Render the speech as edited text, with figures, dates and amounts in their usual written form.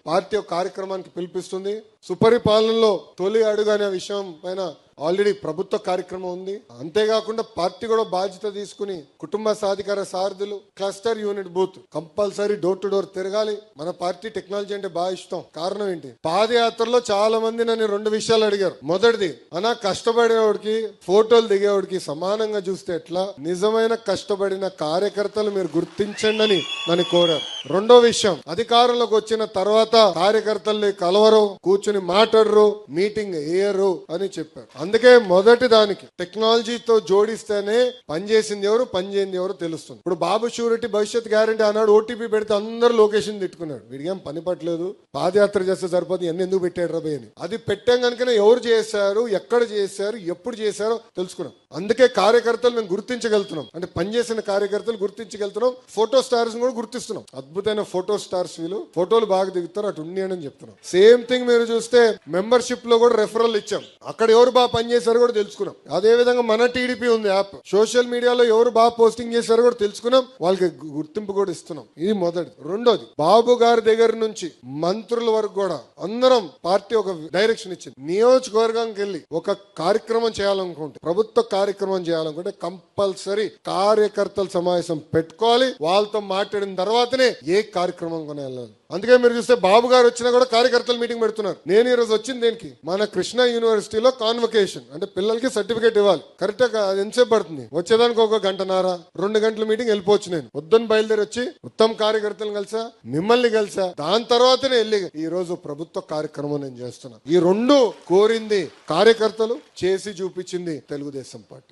Party ఒక కార్యక్రమానికి పిలిపిస్తుంది. సుపరిపాలనలో తొలి అడుగు అనే విషయం పైన ఆల్రెడీ ప్రభుత్వ కార్యక్రమం ఉంది. అంతేకాకుండా పార్టీ కూడా బాధ్యత తీసుకుని కుటుంబ సాధికార సారథులు, cluster unit booth compulsory door to door తిరగాలి. మన పార్టీ టెక్నాలజీ అంటే బాగా ఇష్టం. కారణం ఏంటి, పాదయాత్రలో చాలా మంది నన్ను 2 విషయాలు అడిగారు. మొదటిది, అన్నా కష్టపడేవాడికి ఫోటోలు దిగేవాడికి సమానంగా చూస్తే ఎట్లా, నిజమైన కష్టపడిన కార్యకర్తలు మీరు గుర్తించండి అని నన్ను కోరారు. రెండో విషయం, అధికారంలోకి వచ్చిన తర్వాత కార్యకర్తల్ని కలవరు, కూర్చుని మాట్లాడరు, మీటింగ్ వేయరు అని చెప్పారు. అందుకే మొదటి దానికి టెక్నాలజీతో జోడిస్తేనే పనిచేసింది ఎవరు, పనిచేయింది ఎవరు తెలుస్తుంది. ఇప్పుడు బాబు షూరిటీ భవిష్యత్ గ్యారంటీ అన్నాడు, ఓటీపీ పెడితే అందరూ లొకేషన్ తిట్టుకున్నాడు. వీడికేం పని పట్టలేదు, పాదయాత్ర చేస్తే సరిపోతుంది, ఎన్ని ఎందుకు పెట్టాడు రాబోయ్ అని. అది పెట్టాం కనుకనే ఎవరు చేశారు, ఎక్కడ చేశారు, ఎప్పుడు చేశారో తెలుసుకున్నాం. అందుకే కార్యకర్తలు మేము గుర్తించగలుగుతున్నాం, అంటే పనిచేసిన కార్యకర్తలు గుర్తించగలుగుతున్నాం. ఫోటో స్టార్స్ కూడా గుర్తిస్తున్నాం. అద్భుతమైన ఫోటో స్టార్స్, వీళ్ళు ఫోటోలు బాగా దిగుతారు, అటు ఉండి అని చెప్తున్నాం. సేమ్ థింగ్ మీరు చూస్తే మెంబర్షిప్ లో కూడా రెఫరల్ ఇచ్చాం, అక్కడ ఎవరు బాగా పనిచేశారు కూడా తెలుసుకున్నాం. అదే విధంగా మన టీడీపీ ఉంది యాప్, సోషల్ మీడియాలో ఎవరు బాగా పోస్టింగ్ చేశారో కూడా తెలుసుకున్నాం, వాళ్ళకి గుర్తింపు కూడా ఇస్తున్నాం. ఇది మొదటిది. రెండోది, బాబు గారి దగ్గర నుంచి మంత్రుల వరకు కూడా అందరం పార్టీ ఒక డైరెక్షన్ ఇచ్చింది. నియోజకవర్గానికి వెళ్ళి ఒక కార్యక్రమం చేయాలనుకుంటే, ప్రభుత్వ కార్యక్రమం చేయాలనుకుంటే కంపల్సరీ కార్యకర్తల సమావేశం పెట్టుకోవాలి. వాళ్ళతో మాట్లాడిన తర్వాతనే ఏ కార్యక్రమం కొని వెళ్ళాలి. అందుకే మీరు చూస్తే బాబు గారు వచ్చినా కూడా కార్యకర్తలు మీటింగ్ పెడుతున్నారు. నేను ఈ రోజు వచ్చింది దేనికి, మన కృష్ణా యూనివర్సిటీలో కాన్వకేషన్ అంటే పిల్లలకి సర్టిఫికేట్ ఇవ్వాలి. కరెక్ట్ గా ఎంతసేపు పడుతుంది, వచ్చేదానికి 1 గంటన్నర 2 గంటల మీటింగ్ వెళ్ళిపోవచ్చు. నేను వద్దని బయలుదేరి వచ్చి ఉత్తమ కార్యకర్తలు కలిసా, మిమ్మల్ని కలిసా, దాని తర్వాతనే వెళ్ళి ఈ రోజు ప్రభుత్వ కార్యక్రమం నేను చేస్తున్నా. ఈ 2 కోరింది కార్యకర్తలు, చేసి చూపించింది తెలుగుదేశం పార్టీ.